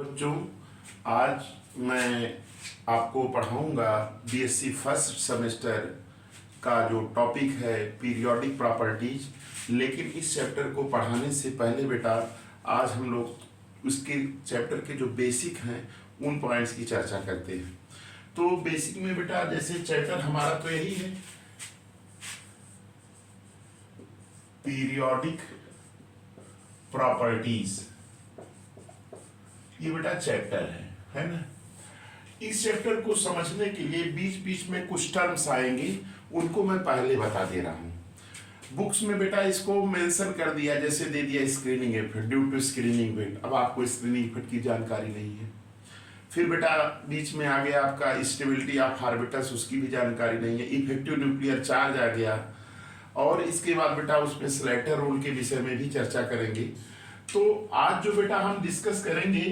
बच्चों, आज मैं आपको पढ़ाऊंगा बीएससी फर्स्ट सेमेस्टर का जो टॉपिक है पीरियोडिक प्रॉपर्टीज। लेकिन इस चैप्टर को पढ़ाने से पहले बेटा आज हम लोग उसके चैप्टर के जो बेसिक हैं उन पॉइंट्स की चर्चा करते हैं। तो बेसिक में बेटा जैसे चैप्टर हमारा तो यही है पीरियोडिक प्रॉपर्टीज, ये बेटा चैप्टर है ना। इस चैप्टर को समझने के लिए बीच बीच में कुछ टर्म्स आएंगे, उनको मैं पहले बता दे रहा हूँ। बुक्स में बेटा इसको मेंशन कर दिया, जैसे दे दिया screening effect, due to screening effect. अब आपको स्क्रीनिंग इफेक्ट की जानकारी नहीं है। फिर बेटा बीच में आ गया आपका स्टेबिलिटी ऑफ ऑर्बिटल्स, उसकी भी जानकारी नहीं है। इफेक्टिव न्यूक्लियर चार्ज आ गया, और इसके बाद बेटा उसमें स्लेटर रूल के विषय में भी चर्चा करेंगे। तो आज जो बेटा हम डिस्कस करेंगे,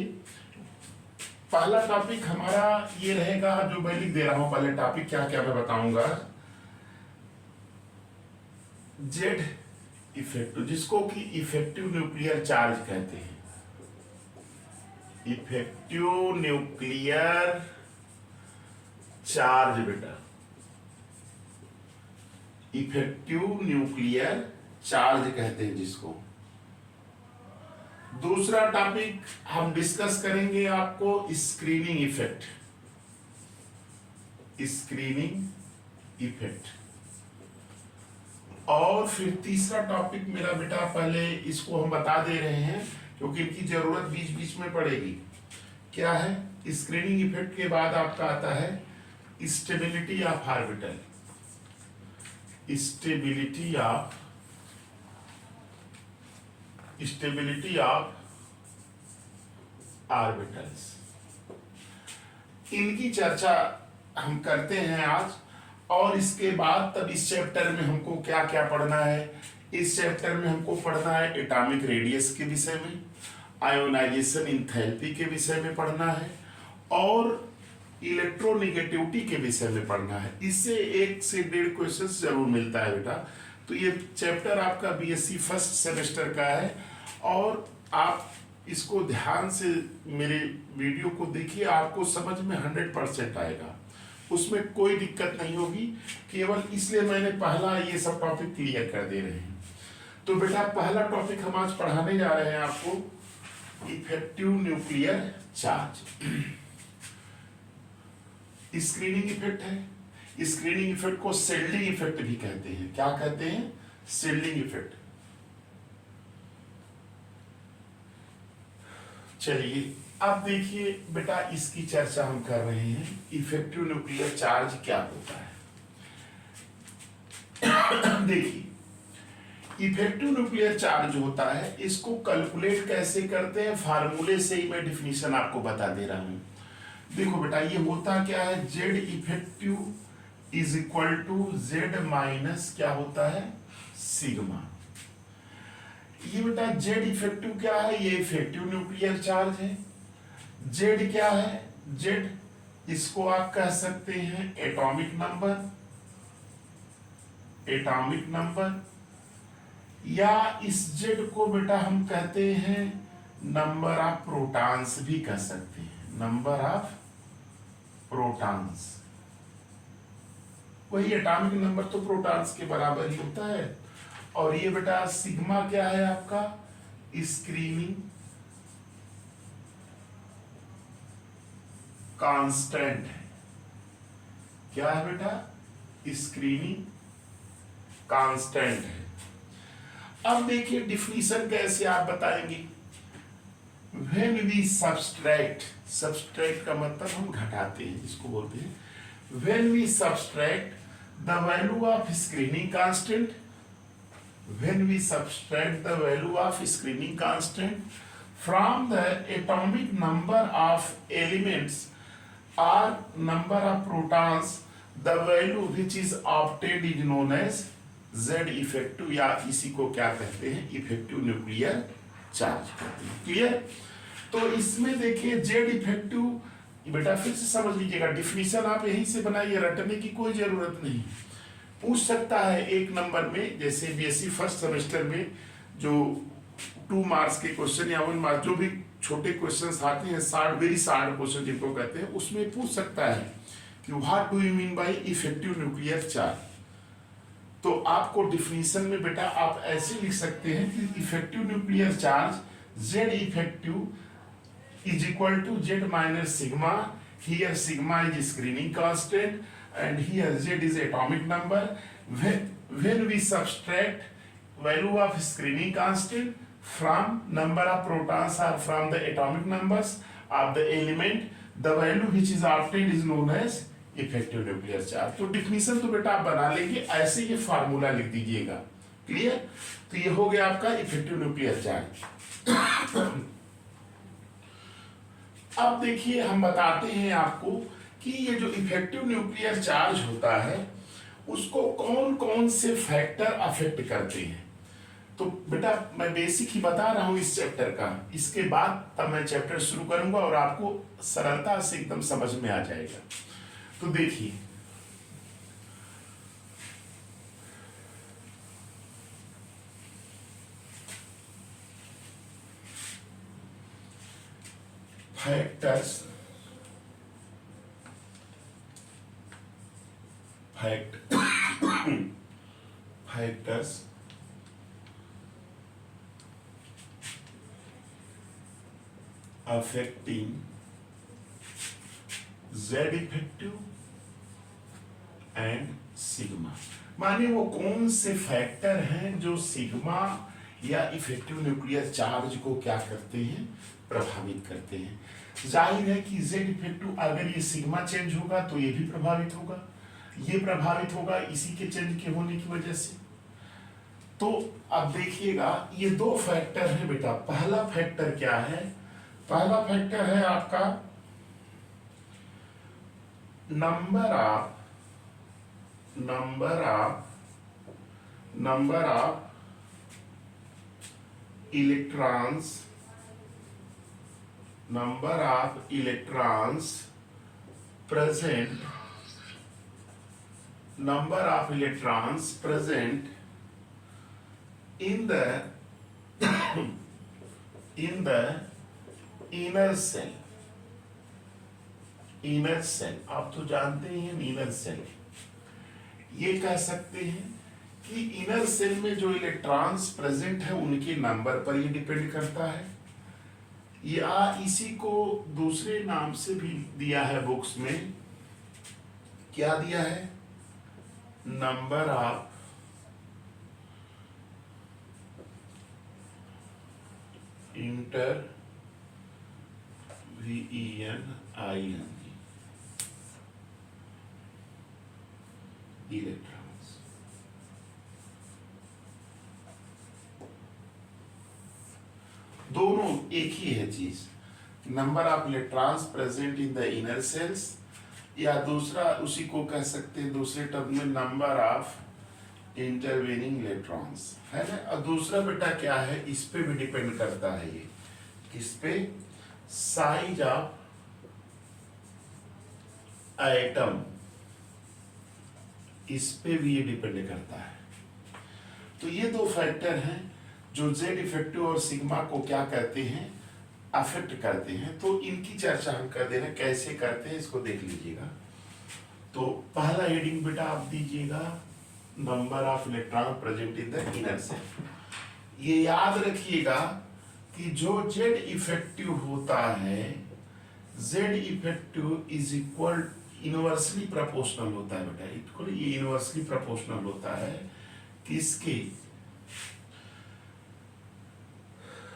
पहला टॉपिक हमारा ये रहेगा, जो मैं लिख दे रहा हूं पहले टॉपिक क्या क्या मैं बताऊंगा। जेड इफेक्टिव, जिसको कि इफेक्टिव न्यूक्लियर चार्ज कहते हैं। इफेक्टिव न्यूक्लियर चार्ज बेटा, इफेक्टिव न्यूक्लियर चार्ज कहते हैं जिसको। दूसरा टॉपिक हम डिस्कस करेंगे आपको स्क्रीनिंग इफेक्ट, स्क्रीनिंग इफेक्ट। और फिर तीसरा टॉपिक मेरा बेटा, पहले इसको हम बता दे रहे हैं क्योंकि इनकी जरूरत बीच बीच में पड़ेगी। क्या है? स्क्रीनिंग इफेक्ट के बाद आपका आता है stability of orbital, stability of orbitals. इनकी चर्चा हम करते हैं आज। और इसके बाद तब इस चैप्टर में हमको क्या क्या पढ़ना है। इस चैप्टर में हमको पढ़ना है एटॉमिक रेडियस के विषय में, आयोनाइजेशन इंथैल्पी के विषय में पढ़ना है, और इलेक्ट्रोनेगेटिविटी के विषय में पढ़ना है। इससे 1 से 1.5 क्वेश्चन जरूर मिलता है बेटा। तो ये चैप्टर आपका बीएससी फर्स्ट सेमेस्टर का है, और आप इसको ध्यान से मेरे वीडियो को देखिए, आपको समझ में 100% आएगा, उसमें कोई दिक्कत नहीं होगी। केवल इसलिए मैंने पहला ये सब टॉपिक क्लियर कर दे रहे हैं। तो बेटा पहला टॉपिक हम आज पढ़ाने जा रहे हैं आपको effective nuclear charge. Screening effect है। स्क्रीनिंग इफेक्ट को सेल्डिंग इफेक्ट भी कहते हैं। क्या कहते हैं? सेल्डिंग इफेक्ट। चलिए अब देखिए बेटा, इसकी चर्चा हम कर रहे हैं इफेक्टिव न्यूक्लियर चार्ज क्या होता है। देखिए इफेक्टिव न्यूक्लियर चार्ज जो होता है, इसको कैलकुलेट कैसे करते हैं, फार्मूले से ही मैं डिफिनीशन आपको बता दे रहा हूं। देखो बेटा, ये होता क्या है, Z effective is equal to Z minus क्या होता है, सिग्मा। ये बेटा जेड इफेक्टिव क्या है, ये इफेक्टिव न्यूक्लियर चार्ज है। जेड क्या है, जेड इसको आप कह सकते हैं एटॉमिक नंबर, एटॉमिक नंबर, या इस जेड को बेटा हम कहते हैं नंबर ऑफ प्रोटॉन्स भी कह सकते हैं, नंबर ऑफ प्रोटॉन्स। वही एटॉमिक नंबर तो प्रोटॉन्स के बराबर ही होता है। और ये बेटा सिग्मा क्या है आपका, स्क्रीनिंग कांस्टेंट है। क्या है बेटा? स्क्रीनिंग कांस्टेंट है। अब देखिए डिफिनीशन कैसे आप बताएंगे। व्हेन वी सब्सट्रैक्ट, सब्सट्रैक्ट का मतलब हम घटाते हैं, जिसको बोलते हैं when we subtract the value of screening constant, when we subtract the value of screening constant from the atomic number of elements or number of protons, the value which is obtained is known as Z effective, या इसी को क्या कहते हैं, effective nuclear charge कहते हैं। Clear? तो इसमें देखिए जेड इफेक्टिव, बेटा फिर से समझ लीजिएगा, डिफिनीशन आप यहीं से बनाइए, रटने की कोई जरूरत नहीं। पूछ सकता है 1 नंबर में, जैसे बीएससी फर्स्ट सेमेस्टर में जो 2 मार्क्स के क्वेश्चन या 1 मार्क्स जो भी छोटे क्वेश्चंस आते हैं, शार्ट, वेरी शार्ट क्वेश्चन जिनको कहते हैं, उसमें पूछ सकता है कि what do you mean by effective nuclear charge. तो आपको डिफिनीशन में बेटा आप ऐसे लिख सकते हैं कि effective nuclear charge Z effective is equal to Z minus sigma. Here sigma is screening constant and here Z is atomic number. When we subtract value of screening constant from number of protons or from the atomic numbers of the element, the value which is obtained is known as effective nuclear charge। तो definition तो बेटा आप बना लेंगे, ऐसे ये formula लिख दीजिएगा। क्लियर? तो ये हो गया आपका इफेक्टिव न्यूक्लियर चार्ज। अब देखिए हम बताते हैं आपको कि ये जो इफेक्टिव न्यूक्लियर चार्ज होता है उसको कौन कौन से फैक्टर अफेक्ट करते हैं। तो बेटा मैं बेसिक ही बता रहा हूं इस चैप्टर का, इसके बाद तब मैं चैप्टर शुरू करूंगा और आपको सरलता से एकदम समझ में आ जाएगा। तो देखिए factors affecting Z effective and sigma. माने वो कौन से फैक्टर हैं जो सिग्मा या इफेक्टिव न्यूक्लियर चार्ज को क्या करते हैं, प्रभावित करते हैं। जाहिर है कि Z इफेक्टिव अगर ये सिग्मा चेंज होगा तो ये भी प्रभावित होगा, ये प्रभावित होगा इसी के चेंज के होने की वजह से। तो अब देखिएगा ये दो फैक्टर है बेटा। पहला फैक्टर क्या है? पहला फैक्टर है आपका number of electrons present in the inner shell. आप तो जानते हैं इनर सेल, ये कह सकते हैं कि इनर सेल में जो इलेक्ट्रॉन्स प्रेजेंट है उनके नंबर पर ये डिपेंड करता है, या इसी को दूसरे नाम से भी दिया है बुक्स में। क्या दिया है? Number of inter electrons. दोनों एक ही है चीज, number of electrons present in the inner shells, या दूसरा उसी को कह सकते हैं दूसरे टर्म में नंबर ऑफ इंटरवेनिंग इलेक्ट्रॉन्स, है ना। और दूसरा बेटा क्या है, इस पे भी डिपेंड करता है, ये किस पे? साइज ऑफ एटम, इस पे भी ये डिपेंड करता है। तो ये दो फैक्टर हैं जो जेड इफेक्टिव और सिग्मा को क्या कहते हैं, अफेक्ट करते हैं। तो इनकी चर्चा हम कर दे रहे हैं, कैसे करते हैं इसको देख लीजिएगा। तो पहला हेडिंग बेटा आप दीजिएगा number of electron present in the inner shell. ये याद रखिएगा कि जो जेड इफेक्टिव होता है, Z effective is equal inversely proportional होता है बेटा, इक्वल ये इनवर्सली प्रोपोर्शनल होता है किसके?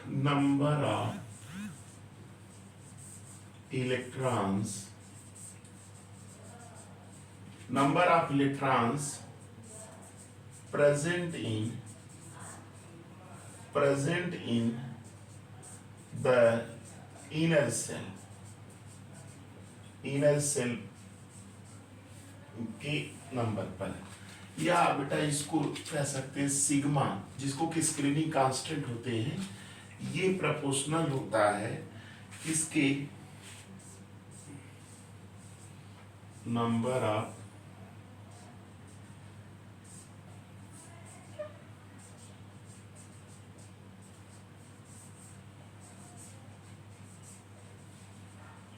Number of electrons present in the inner cell के नंबर पर, या बेटा इसको कह सकते हैं सिग्मा, जिसको कि स्क्रीनिंग कांस्टेंट होते हैं, ये प्रोपोर्शनल होता है किसके? Number of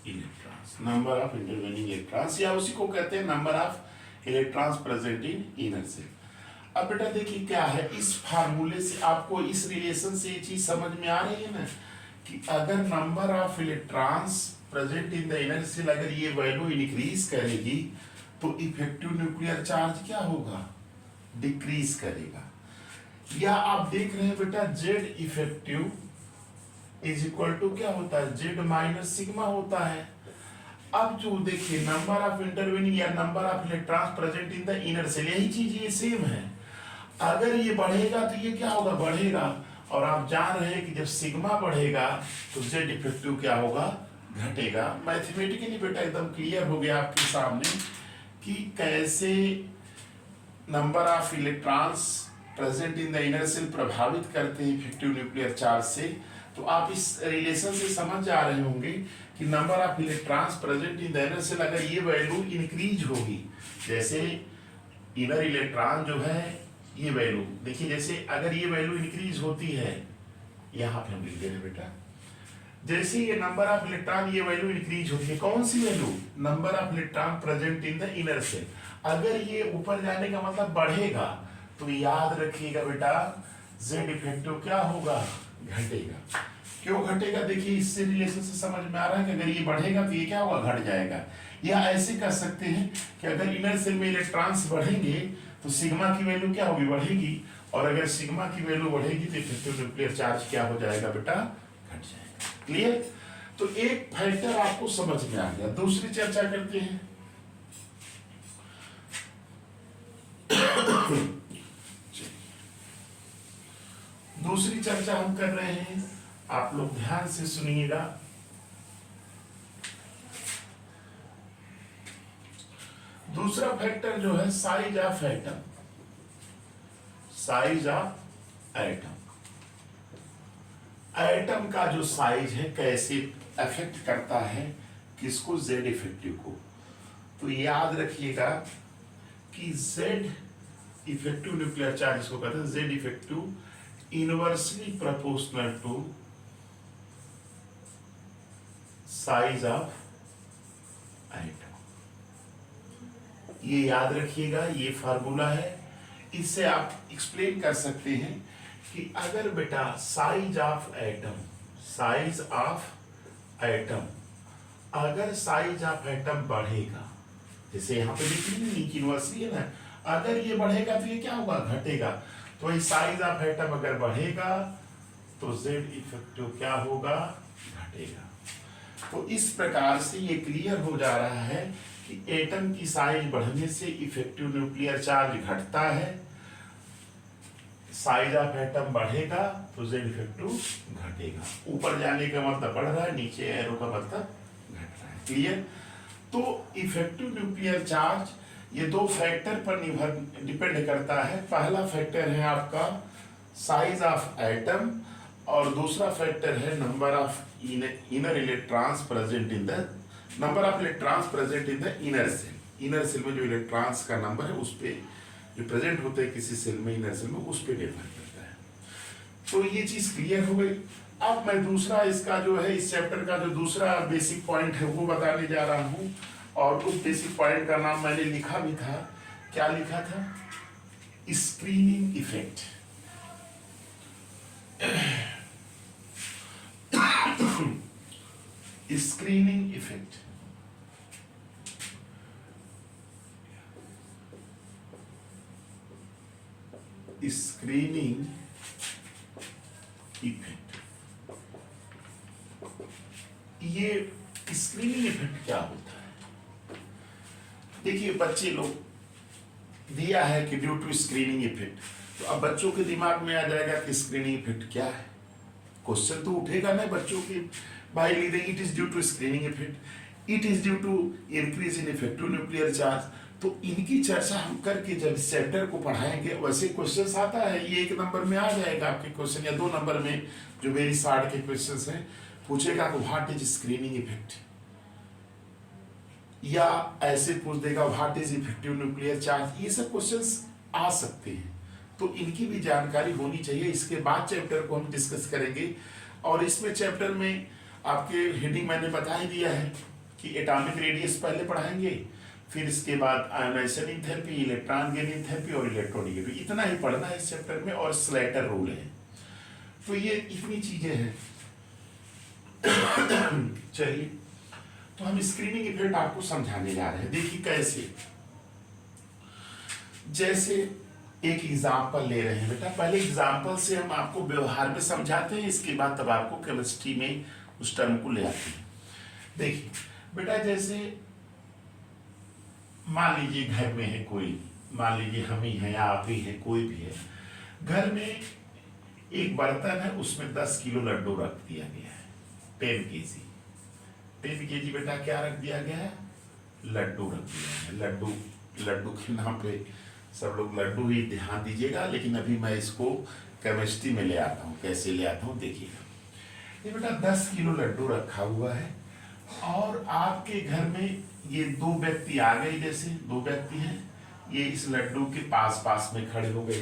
electrons, number of intervening electrons, या उसी को कहते हैं number of electrons present in inner shell. अब बेटा देखिए क्या है, इस फार्मूले से आपको इस रिलेशन से ये चीज समझ में आ रही है ना कि अगर number of electrons present in the inner shell अगर ये वैल्यू इंक्रीज करेगी तो इफेक्टिव न्यूक्लियर चार्ज क्या होगा, डिक्रीज करेगा। या आप देख रहे हैं बेटा Z effective is equal to क्या होता है, जेड माइनस सिग्मा होता है। अब जो देखिए नंबर ऑफ इंटरवेनिंग या number of electrons present in the inner shell, यही चीज ये सेम है। अगर ये बढ़ेगा तो ये क्या होगा, बढ़ेगा। और आप जान रहे हैं कि जब सिग्मा बढ़ेगा तो जेड इफेक्टिव क्या होगा, घटेगा। मैथमेटिकली बेटा एकदम क्लियर हो गया आपके सामने कि कैसे number of electrons present in the inner shell प्रभावित करते हैं इफेक्टिव न्यूक्लियर चार्ज से। तो आप इस रिलेशन से समझ जा रहे होंगे कि number of electrons present in the inner shell अगर ये वैल्यू इंक्रीज होगी, जैसे इनर इलेक्ट्रॉन जो है ये वैल्यू देखिए, जैसे अगर ये वैल्यू इंक्रीज होती है, यहाँ पे हम लिख दे रहे बेटा, जैसे ये नंबर ऑफ इलेक्ट्रॉन ये वैल्यू इंक्रीज होती है, कौन सी value, number of electron present in the inner shell, अगर ये ऊपर जाने का मतलब बढ़ेगा तो याद रखिएगा बेटा जेड इफेक्टिव क्या होगा, घटेगा। क्यों घटेगा, देखिए इससे रिलेशन से समझ में आ रहा है कि अगर ये बढ़ेगा तो ये क्या होगा, घट जाएगा। या ऐसे कर सकते हैं कि अगर इनर सेल में इलेक्ट्रॉन्स बढ़ेंगे तो सिग्मा की वैल्यू क्या होगी, बढ़ेगी। और अगर सिग्मा की वैल्यू बढ़ेगी तो इफेक्टिव न्यूक्लियर चार्ज क्या हो जाएगा बेटा, घट जाएगा। क्लियर। तो एक फैक्टर आपको समझ में आ गया। दूसरी चर्चा करते हैं। दूसरी चर्चा हम कर रहे हैं, आप लोग ध्यान से सुनिएगा। दूसरा फैक्टर जो है size of atom, size of atom. Atom का जो साइज है कैसे अफेक्ट करता है किसको, जेड इफेक्टिव को। तो याद रखिएगा कि जेड इफेक्टिव न्यूक्लियर चार्ज इसको कहते हैं, Z effective inversely proportional to size of atom. ये याद रखिएगा, ये फार्मूला है। इससे आप एक्सप्लेन कर सकते हैं कि अगर बेटा size of atom, size of atom, अगर साइज ऑफ एटम बढ़ेगा, जैसे यहां पे लिखी इनवर्सली है ना, अगर ये बढ़ेगा तो ये क्या होगा, घटेगा। तो वही साइज ऑफ एटम अगर बढ़ेगा तो जेड इफेक्टिव क्या होगा, घटेगा। तो इस प्रकार से ये क्लियर हो जा रहा है कि एटम की साइज बढ़ने से इफेक्टिव न्यूक्लियर चार्ज घटता है, साइज ऑफ एटम बढ़ेगा तो जेड इफेक्टिव घटेगा। ऊपर जाने का मतलब बढ़ रहा है, नीचे एरो का मतलब घट रहा है। क्लियर। तो इफेक्टिव न्यूक्लियर चार्ज ये दो फैक्टर पर डिपेंड करता है। पहला फैक्टर है आपका साइज ऑफ एटम और दूसरा फैक्टर है number of inner electrons present in the, number of electrons present in the inner shell. Inner shell में जो इलेक्ट्रॉन्स का नंबर है उस पे जो प्रेजेंट होते हैं किसी सेल में, इनर सेल में, उस पे निर्भर करता है। तो ये चीज क्लियर हो गई। अब मैं दूसरा इसका जो है इस चैप्टर का जो दूसरा बेसिक पॉइंट है वो बताने जा रहा हूँ। और उस बेसिक पॉइंट का नाम मैंने लिखा भी था, क्या लिखा था, screening effect. Screening effect. Screening effect. ये स्क्रीनिंग इफेक्ट क्या होता है, देखिए बच्चे लोग दिया है कि ड्यू टू स्क्रीनिंग इफेक्ट, तो अब बच्चों के दिमाग में आ जाएगा कि स्क्रीनिंग इफेक्ट क्या है। क्वेश्चन तो उठेगा ना बच्चों के, भाई लिख देंगे it is due to screening effect, it is due to increase in effective nuclear charge. तो इनकी चर्चा हम करके जब चैप्टर को पढ़ाएंगे, वैसे क्वेश्चन आता है, ये 1 नंबर में आ जाएगा आपके क्वेश्चन, या 2 नंबर में जो मेरी 60 के क्वेश्चन हैं, पूछेगा व्हाट इज स्क्रीनिंग इफेक्ट, या ऐसे पूछ देगा what is effective nuclear charge. ये सब क्वेश्चंस आ सकते हैं, तो इनकी भी जानकारी होनी चाहिए। इसके बाद चैप्टर को हम डिस्कस करेंगे। और इसमें चैप्टर में आपके हेडिंग मैंने बता ही दिया है, कि एटॉमिक रेडियस पहले पढ़ाएंगे, फिर इसके बाद ionization enthalpy, electron gaining enthalpy और इलेक्ट्रोनिक, इतना ही पढ़ना है इस चैप्टर में, और स्लेटर रूल है। तो ये इतनी चीजें हैं। चलिए, तो हम स्क्रीनिंग इफेक्ट आपको समझाने जा रहे हैं। देखिए कैसे, जैसे एक एग्जाम्पल ले रहे हैं बेटा, पहले एग्जाम्पल से हम आपको व्यवहार में समझाते हैं, इसके बाद तब आपको केमिस्ट्री में उस टर्म को ले आते हैं। देखिए बेटा, जैसे मान लीजिए घर में है कोई, मान लीजिए हम ही हैं या आप ही हैं, कोई भी है, घर में एक बर्तन है, उसमें 10 किलो लड्डू रख दिया गया है, 10 केजी। 10 केजी बेटा क्या रख दिया गया है? लड्डू रख दिया है। लड्डू, लड्डू के नाम पे सब लोग लड्डू ही ध्यान दीजिएगा, लेकिन अभी मैं इसको केमिस्ट्री में ले आता हूँ। कैसे ले आता हूँ देखिएगा। ये बेटा 10 किलो लड्डू रखा हुआ है, और आपके घर में ये 2 व्यक्ति आ गए, जैसे 2 व्यक्ति हैं, ये इस लड्डू के पास पास में खड़े हो गए।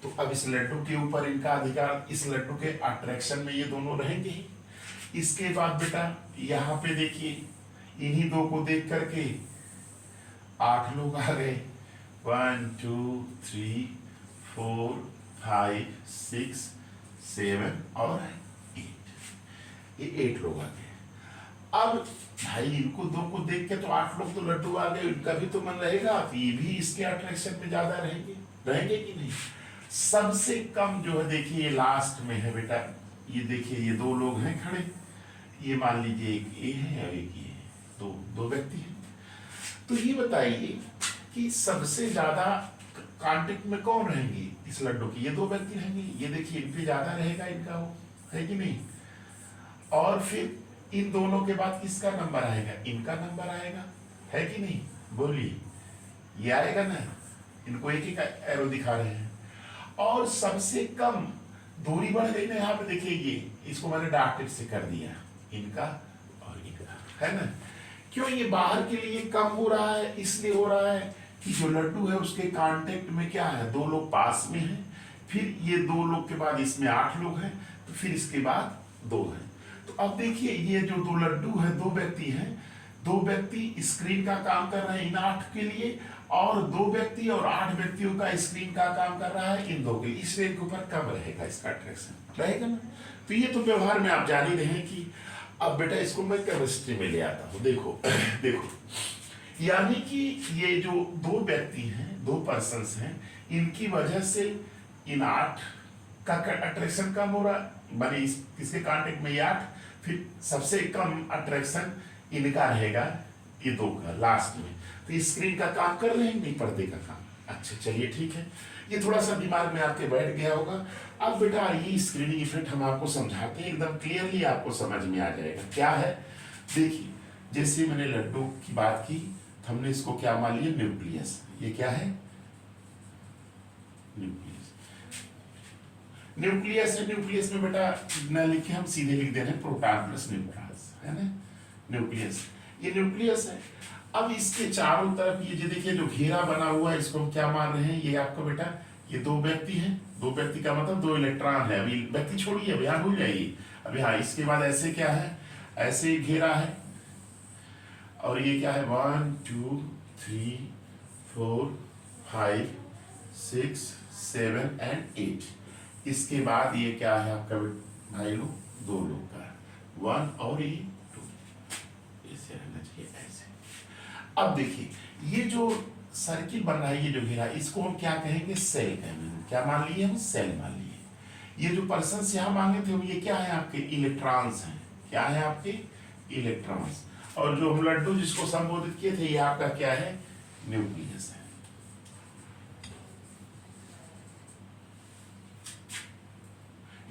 तो अब इस लड्डू के ऊपर इनका अधिकार, इस लड्डू के अट्रैक्शन में ये दोनों रहेंगे ही। इसके बाद बेटा यहाँ पे देखिए, इन्हीं 2 को देख करके 8 लोग आ गए। 1 2 3 4 5 6 7 और 8, ये 8 लोग आ गए। अब भाई इनको 2 को देख के तो 8 लोग तो लड्डू आ गए, इनका भी तो मन रहेगा, तो ये भी इसके अट्रैक्शन में ज्यादा रहेंगे, रहेंगे कि नहीं? सबसे कम जो है देखिए, ये लास्ट में है बेटा, ये देखिए ये 2 लोग हैं खड़े, ये मान लीजिए एक ये है और एक ये है, तो 2 व्यक्ति हैं। तो ये बताइए कि सबसे ज्यादा कांटेक्ट में कौन रहेंगे इस लड्डू की? ये 2 व्यक्ति रहेंगे। ये देखिए इन पे ज्यादा रहेगा इनका, वो है कि नहीं? और फिर इन दोनों के बाद किसका नंबर आएगा? इनका नंबर आएगा, है कि नहीं? बोलिए, ये आएगा ना? इनको एक एक एरो दिखा रहे हैं। और सबसे कम दूरी बढ़ गई ना, यहाँ पे देखिए, ये इसको मैंने डॉटेड से कर दिया, इनका और इनका, है ना? क्यों? ये बाहर के लिए कम हो रहा है, इसलिए हो रहा है कि जो लड्डू है उसके कांटेक्ट में क्या है, 2 लोग पास में हैं, फिर ये 2 लोग के बाद इसमें 8 लोग हैं, तो फिर इसके बाद 2 हैं। तो अब देखिए, ये जो 2 लड्डू है, 2 व्यक्ति हैं, 2 व्यक्ति स्क्रीन का काम कर रहे हैं इन 8 के लिए, और 2 व्यक्ति और 8 व्यक्तियों का स्क्रीन का काम कर रहा है इन 2 के लिए। इस रेंज के ऊपर कम रहेगा इसका अट्रैक्शन, रहेगा ना? तो ये तो व्यवहार में आप जान ही रहे हैं कि अब बेटा इसको मैं केमिस्ट्री में ले आता हूँ। देखो देखो, यानी कि ये जो 2 व्यक्ति हैं, 2 पर्सन्स हैं, इनकी वजह से इन 8 का अट्रैक्शन कम हो रहा, माने इसके कांटेक्ट में ये 8, फिर सबसे कम अट्रैक्शन इनका रहेगा, ये 2 का लास्ट में। तो स्क्रीन का काम कर रहे हैं, नहीं पर्दे का काम। अच्छा चलिए ठीक है, ये थोड़ा सा दिमाग में आपके बैठ गया होगा। अब बेटा ये स्क्रीनिंग इफेक्ट हम आपको समझाते हैं, एकदम क्लियरली आपको समझ में आ जाएगा क्या है। देखिए, जैसे मैंने लड्डू की बात की, हमने इसको क्या मान लिया? न्यूक्लियस। ये क्या है? न्यूक्लियस। न्यूक्लियस है, न्यूक्लियस में बेटा न लिखे, हम सीधे लिख दे रहे हैं प्रोटॉन प्लस न्यूट्रॉन्स, है ना? न्यूक्लियस, ये न्यूक्लियस है। अब इसके चारों तरफ ये जो देखिए जो घेरा बना हुआ है, इसको हम क्या मान रहे हैं? ये आपका बेटा ये 2 व्यक्ति हैं, 2 व्यक्ति का मतलब 2 इलेक्ट्रॉन है। अभी व्यक्ति छोड़िए, अब यहाँ भूल जाइए। अब यहाँ इसके बाद ऐसे क्या है? ऐसे ही घेरा है, और ये क्या है? 1 2 3 4 5 6 7 एंड 8। इसके बाद ये क्या है आपका भाई लोग? 2 लोग का 1 और ये 2, ऐसे रहना चाहिए, ऐसे। अब देखिए, ये जो सर्किल बन रहा है, ये जो घेरा, इसको हम क्या कहेंगे? सेल कहेंगे। क्या मान लिए हम? सेल मान लिए। ये जो पर्सन यहाँ मांगे थे, ये क्या है? आपके इलेक्ट्रॉन्स हैं। क्या है? आपके इलेक्ट्रॉन्स। और जो हम लड्डू जिसको संबोधित किए थे, ये आपका क्या है? न्यूक्लियस है।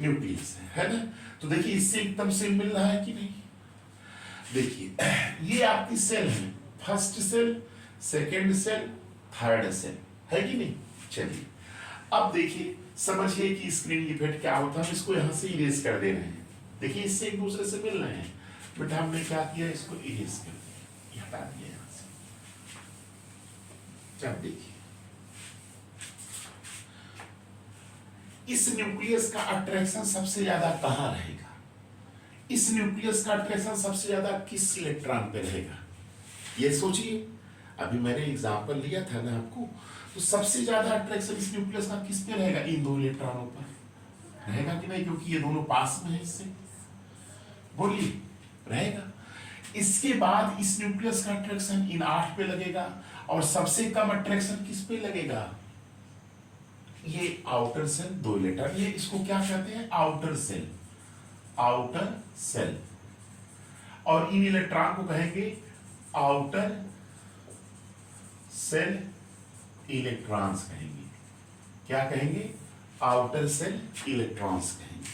न्यूक्लियस है ना? तो देखिए, इससे एकदम से मिल रहा है कि नहीं? देखिए, ये आपकी सेल है, first shell, second shell, third shell, है कि नहीं? चलिए, अब देखिए, समझिए कि स्क्रीन इफेक्ट क्या होता है। हम इसको यहां से इरेज कर दे रहे हैं। देखिए, इससे एक दूसरे से मिल रहे हैं, बट हमने क्या किया? इसको इरेज कर दिया, हटा दिया यहां से। जब देखिए, इस न्यूक्लियस का अट्रैक्शन सबसे ज्यादा कहां रहेगा? इस न्यूक्लियस का अट्रैक्शन सबसे ज्यादा किस इलेक्ट्रॉन पे रहेगा? ये सोचिए, अभी मैंने एग्जांपल लिया था ना आपको, तो सबसे ज्यादा अट्रैक्शन इस न्यूक्लियस का किस पे रहेगा? इन दो इलेक्ट्रॉनों पर रहेगा कि नहीं, क्योंकि ये दोनों पास में है इससे, बोलिए रहेगा। इसके बाद इस न्यूक्लियस का अट्रैक्शन इन 8 पे लगेगा, और सबसे कम अट्रैक्शन किस पे लगेगा? ये आउटर सेल, 2 इलेक्ट्रॉन, ये इसको क्या कहते हैं? Outer shell, outer shell. और इन इलेक्ट्रॉन को कहेंगे आउटर सेल इलेक्ट्रॉन्स कहेंगे। क्या कहेंगे? आउटर सेल इलेक्ट्रॉन्स कहेंगे।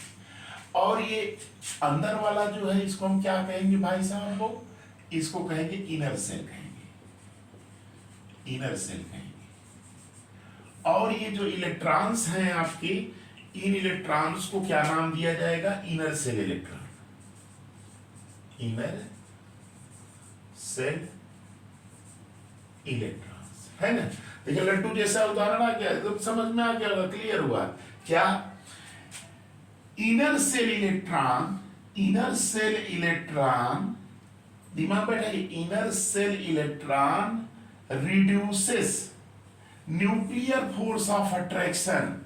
और ये अंदर वाला जो है इसको हम क्या कहेंगे भाई साहब? वो इसको कहेंगे इनर सेल कहेंगे, इनर सेल कहेंगे। और ये जो इलेक्ट्रॉन्स हैं आपके, इन इलेक्ट्रॉन्स को क्या नाम दिया जाएगा? Inner shell electron, inner cell electrons, है ना? देखिए लड्डू जैसा उदाहरण आ गया, तो समझ में आ गया होगा, क्लियर हुआ क्या? Inner shell electron, inner shell electron, दिमाग बैठाइए, inner shell electron reduces nuclear force of attraction.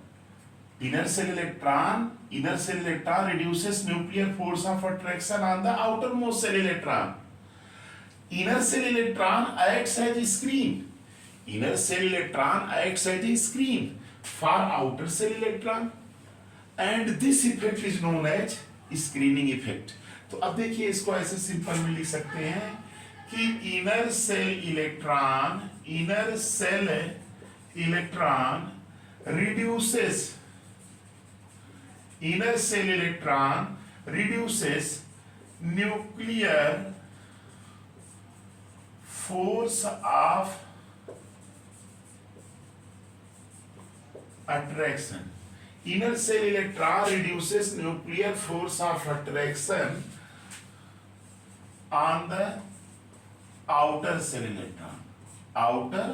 Inner shell electron reduces nuclear force of attraction on the outermost cell electron. Inner cell electron acts as a screen. Inner cell electron acts as a screen for outer cell electron, and this effect is known as screening effect. तो अब देखिए इसको ऐसे simple में लिख सकते हैं कि inner shell electron reduces, inner cell electron reduces nuclear force of attraction. Inner cell electron reduces nuclear force of attraction on the outer cell electron, outer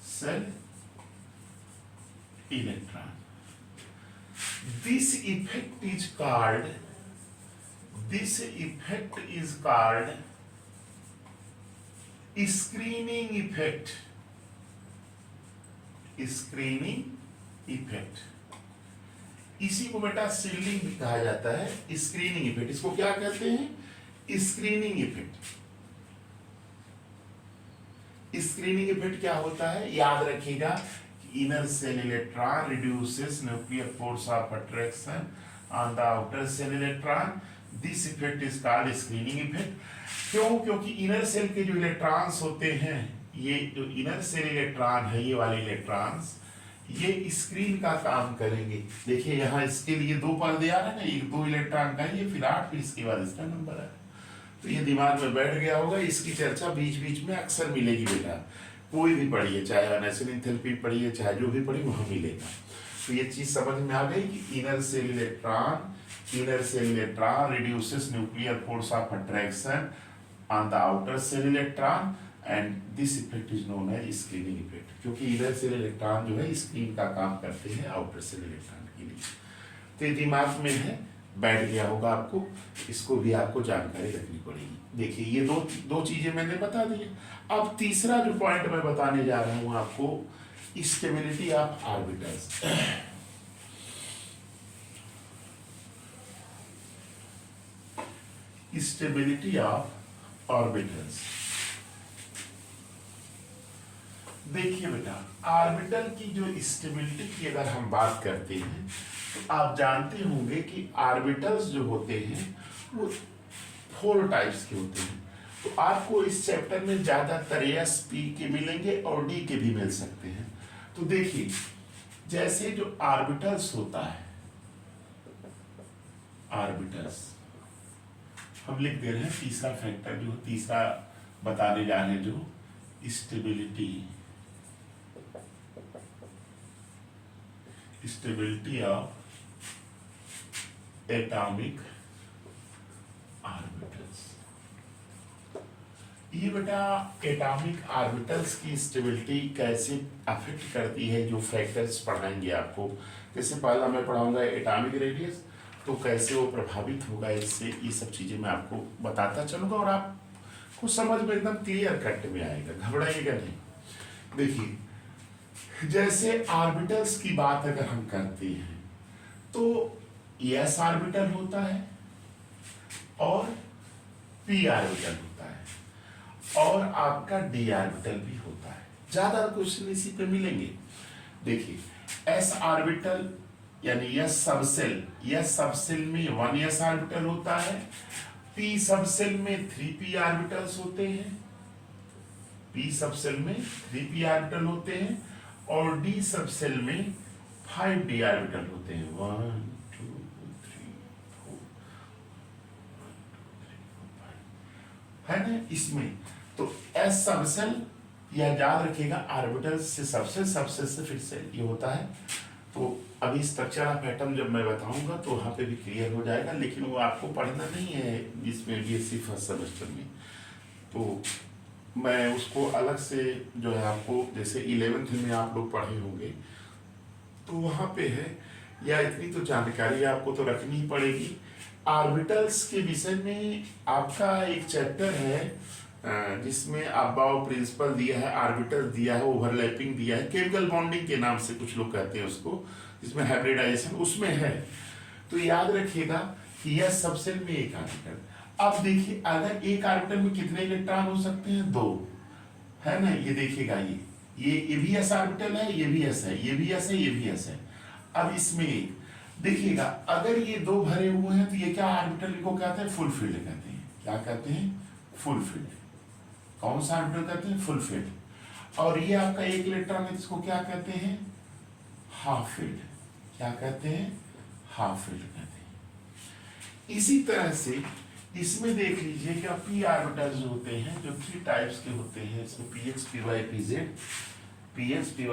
cell electron. This effect is called screening effect. Screening effect, इसी को बेटा shielding भी कहा जाता है, screening effect. इसको क्या कहते हैं? Screening effect. स्क्रीनिंग इफेक्ट क्या होता है? याद रखिएगा, inner cell electron reduces nuclear force of attraction on the outer cell electron. This effect is called screening effect. क्यों? क्योंकि इनर सेल के जो इलेक्ट्रॉन्स होते हैं, ये जो इनर सेल इलेक्ट्रॉन है, ये वाले इलेक्ट्रॉन्स, ये स्क्रीन का काम करेंगे। देखिए यहाँ इसके लिए 2 पर्दे आ रहे हैं ना, एक 2 इलेक्ट्रॉन का, ये फिर 8, फिर इसके बाद इसका नंबर है। तो ये दिमाग में बैठ गया होगा, इसकी चर्चा बीच बीच में अक्सर मिलेगी बेटा, कोई भी पढ़िए, चाहे अनएसिलिन थेरेपी पढ़िए, चाहे जो भी पढ़िए, वहां मिलेगा। तो ये चीज समझ में आ गई कि inner shell electron reduces nuclear force of attraction on the outer shell electron, and this effect is known as screening effect, क्योंकि इनर सेल इलेक्ट्रॉन जो है स्क्रीन का काम करते हैं आउटर सेल इलेक्ट्रॉन के लिए। तो ये दिमाग में है, बैठ गया होगा आपको, इसको भी आपको जानकारी रखनी पड़ेगी। देखिए ये दो चीजें मैंने बता दी। अब तीसरा जो पॉइंट मैं बताने जा रहा हूं आपको, stability of orbitals. Stability of orbitals. देखिए बेटा, ऑर्बिटल की जो स्टेबिलिटी की अगर हम बात करते हैं, तो आप जानते होंगे कि ऑर्बिटल्स जो होते हैं वो 4 टाइप्स के होते हैं। तो आपको इस चैप्टर में ज्यादातर S, P के मिलेंगे और D के भी मिल सकते हैं। तो देखिए, जैसे जो ऑर्बिटल्स होता है, ऑर्बिटल्स हम लिख दे रहे हैं, तीसरा फैक्टर जो तीसरा बताने जा रहे हैं, जो स्टेबिलिटी ऑफ एटॉमिक ऑर्बिटल्स। ये बेटा एटॉमिक ऑर्बिटल्स की स्टेबिलिटी कैसे अफेक्ट करती है, जो फैक्टर्स पढ़ाएंगे आपको। जैसे पहला मैं पढ़ाऊंगा एटॉमिक रेडियस, तो कैसे वो प्रभावित होगा इससे, ये सब चीजें मैं आपको बताता चलूंगा, और आप को समझ में एकदम क्लियर कट में आएगा, घबराइएगा नहीं। देखिए जैसे ऑर्बिटल्स की बात अगर हम करते हैं तो s ऑर्बिटल होता है और p ऑर्बिटल होता है और आपका d ऑर्बिटल भी होता है। ज्यादा क्वेश्चन इसी पे मिलेंगे। देखिए s ऑर्बिटल यानी s सबसेल में 1s ऑर्बिटल होता है, p सबसेल में 3p ऑर्बिटल्स होते हैं, p सबसेल में 3p ऑर्बिटल होते हैं और d सबसेल में 5d ऑर्बिटल होते हैं। 1 2 3 4 है ना इसमें। तो s सबसेल या याद रखिएगा ऑर्बिटल से सबसेल, सबसेल से फिर सेल, ये होता है। तो अभी स्ट्रक्चर ऑफ एटम जब मैं बताऊंगा तो वहां पे भी क्लियर हो जाएगा, लेकिन वो आपको पढ़ना नहीं है इसमें बीएससी फर्स्ट सेमेस्टर में। तो मैं उसको अलग से जो है आपको, जैसे 11th में आप लोग पढ़े होंगे तो वहां पे है, या इतनी तो जानकारी आपको तो रखनी ही पड़ेगी। ऑर्बिटल्स के विषय में आपका एक चैप्टर है जिसमें अबाव प्रिंसिपल दिया है, ऑर्बिटल दिया है, ओवरलैपिंग दिया है, केमिकल बॉन्डिंग के नाम से कुछ लोग कहते हैं उसको, जिसमें हाइब्रिडाइजेशन उसमें है। तो याद रखिएगा कि यह सबसेल में एक ऑर्बिटल। अब देखिए अगर एक ऑर्बिटल में कितने इलेक्ट्रॉन हो सकते हैं? 2, है ना। ये देखिएगा ये भी एस ऑर्बिटल है, ये भी एस है, ये भी एस है, ये भी एस है। अब इसमें एक देखिएगा, अगर ये 2 भरे हुए हैं तो ये क्या ऑर्बिटल को कहते हैं? फुल फील्ड कहते हैं। क्या कहते हैं? Full field. कौन सा ऑर्बिटल कहते हैं? Full field. और ये आपका एक इलेक्ट्रॉन है, इसको क्या कहते हैं? Half field. क्या कहते हैं? हाफ फील्ड कहते हैं। इसी तरह से इसमें देख लीजिए कि पी ऑर्बिटल्स होते हैं जो 3 टाइप्स के होते हैं। इसमें px py pz, px py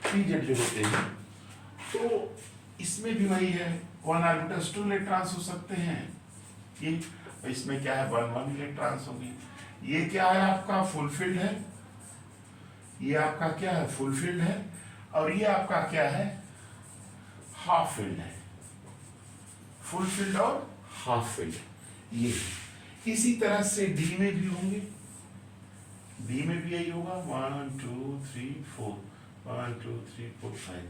pz जो होते हैं, तो इसमें भी वही है, 1 ऑर्बिटल्स 2 इलेक्ट्रॉन्स हो सकते हैं। ये इसमें क्या है? 1 इलेक्ट्रॉन्स होंगे। ये क्या है? आपका फुल फील्ड है। ये आपका क्या है? फुल फील्ड है। और ये आपका क्या है? हाफ फील्ड है। फुल फील्ड और हाफ फील्ड ये। इसी तरह से डी में भी होंगे, डी में भी यही होगा, 1 2 3 4, 1 2 3 4 5।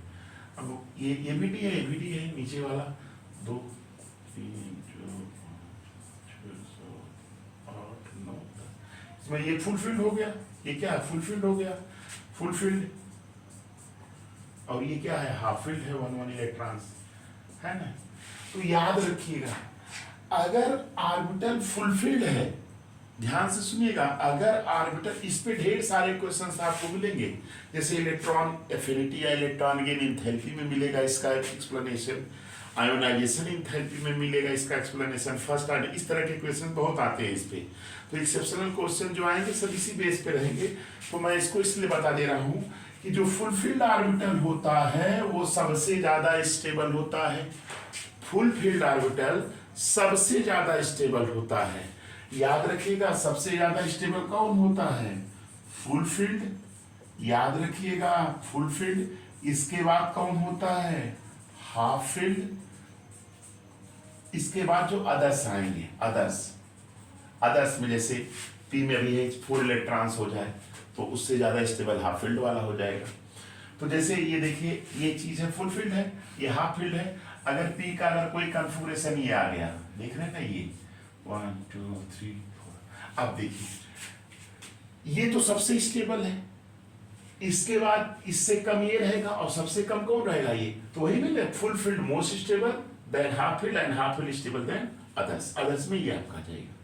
अब ये भी डी है, ये भी डी है, नीचे वाला 2 3 4 5 6 7 8 9 10। इसमें ये फुल फील्ड हो गया। ये क्या है? फुल फील्ड हो गया, फुल फील्ड। और ये क्या है? हाफ फील्ड है, 1 इलेक्ट्रॉन्स, है ना। तो याद रखिएगा अगर ऑर्बिटल फुल फील्ड है, ध्यान से सुनिएगा, अगर ऑर्बिटल, इस पे ढेर सारे क्वेश्चंस आपको मिलेंगे, जैसे इलेक्ट्रॉन एफिनिटी या इलेक्ट्रॉन गेन एंथैल्पी में मिलेगा इसका एक्सप्लेनेशन, आयोनाइजेशन एंथैल्पी में मिलेगा इसका एक्सप्लेनेशन, फर्स्ट ऑर्डर, इस तरह के क्वेश्चन बहुत आते हैं इस पे। तो एक्सेप्शनल क्वेश्चन जो आएंगे सब इसी बेस पे रहेंगे। तो मैं इसको इसलिए बता दे रहा हूँ कि जो फुल फील्ड ऑर्बिटल होता है वो सबसे ज्यादा स्टेबल होता है। फुल फील्ड ऑर्बिटल सबसे ज्यादा स्टेबल होता है। याद रखिएगा सबसे ज्यादा स्टेबल कौन होता है? Full field. याद रखिएगा फुल फील्ड। इसके बाद कौन होता है? Half field. इसके बाद जो अदर्स आएंगे, अदर्स में जैसे पी में भी 4 इलेक्ट्रॉन्स हो जाए तो उससे ज्यादा स्टेबल हाफ फील्ड वाला हो जाएगा। तो जैसे ये देखिए, ये चीज है फुल फील्ड है, ये हाफ फील्ड है। अगर पी का अगर कोई कन्फिगरेशन ये आ गया, देख रहे हैं ना, ये 1 2 3 4। अब देखिए ये तो सबसे स्टेबल है, इसके बाद इससे कम ये रहेगा और सबसे कम कौन रहेगा? ये तो वही मिले, full field most stable, than half field and half field stable, than others में ये आपका जाएगा।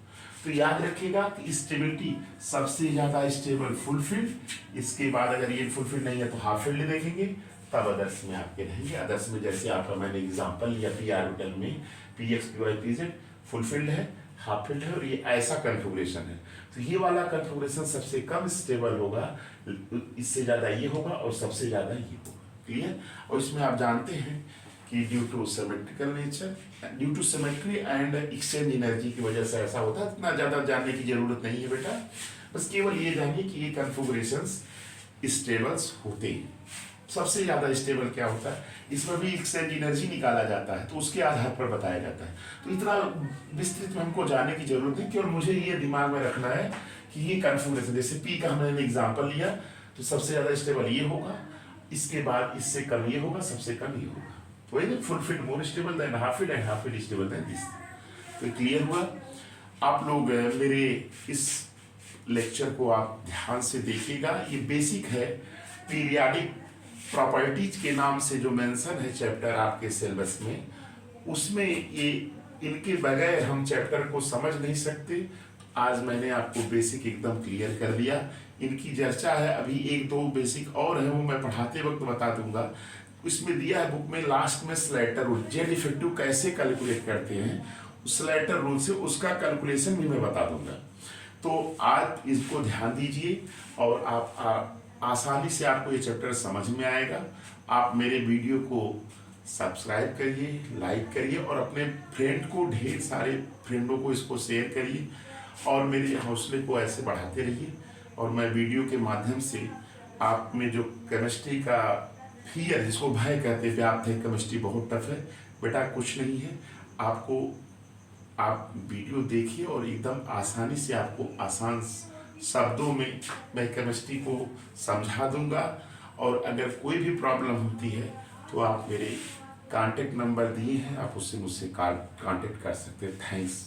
तो याद रखिएगा कि स्टेबिलिटी सबसे ज्यादा स्टेबल फुल फील्ड, इसके बाद अगर ये फुल फील्ड नहीं है तो हाफ फील्ड देखेंगे, तब अदर्स में आपके रहेंगे। अदर्स में जैसे आपका मैंने एग्जांपल लिया पी ऑर्बिटल में px py pz full field है, हाफ फील्ड है और ये ऐसा कन्फिगरेशन है। तो ये वाला कन्फिगरेशन सबसे कम स्टेबल होगा, इससे ज्यादा ये होगा और सबसे ज्यादा ये होगा। क्लियर? और इसमें आप जानते हैं कि due two symmetrical nature, due to symmetry and exchange energy की वजह से ऐसा होता है। इतना ज्यादा जानने की जरूरत नहीं है बेटा, बस केवल ये जानिए कि ये कन्फिगरेशंस स्टेबल्स होते हैं। सबसे ज़्यादा स्टेबल क्या होता है, इसमें भी एक्सचेंज एनर्जी निकाला जाता है, तो उसके आधार पर बताया जाता है। तो इतना विस्तृत में हमको जानने की जरूरत है, केवल मुझे ये दिमाग में रखना है कि ये कन्फिगरेशन, जैसे पी का हमने एग्जाम्पल लिया, तो सबसे ज़्यादा स्टेबल ये होगा, इसके बाद इससे कम ये होगा, सबसे कम ये होगा। तो ये full fit more stable than half fit and half fit stable then this. तो क्लियर हुआ? आप लोग मेरे इस लेक्चर को आप ध्यान से देखिएगा। ये बेसिक है, पीरियाडिक प्रॉपर्टीज के नाम से जो मेंशन है चैप्टर आपके सिलेबस में, उसमें ये इनके बगैर हम चैप्टर को समझ नहीं सकते। आज मैंने आपको बेसिक एकदम क्लियर कर दिया। इनकी चर्चा है, अभी एक दो बेसिक और है, वो मैं पढ़ाते वक्त बता दूंगा। इसमें दिया है बुक में लास्ट में स्लेटर रूल, जेड इफेक्टिव कैसे कैलकुलेट करते हैं, स्लेटर रूल से उसका कैलकुलेशन भी मैं बता दूंगा। तो आप इसको ध्यान दीजिए और आप आसानी से आपको ये चैप्टर समझ में आएगा। आप मेरे वीडियो को सब्सक्राइब करिए, लाइक करिए और अपने फ्रेंड को, ढेर सारे फ्रेंडों को इसको शेयर करिए और मेरे हौसले को ऐसे बढ़ाते रहिए। और मैं वीडियो के माध्यम से आप में जो केमिस्ट्री का फियर, जिसको भय कहते व्याप्त है, केमिस्ट्री बहुत टफ है, बेटा कुछ नहीं है। आपको आप वीडियो देखिए और एकदम आसानी से आपको आसान शब्दों में मैं केमिस्ट्री को समझा दूंगा। और अगर कोई भी प्रॉब्लम होती है तो आप मेरे कांटेक्ट नंबर दिए हैं, आप उससे मुझसे कांटेक्ट कर सकते हैं। थैंक्स।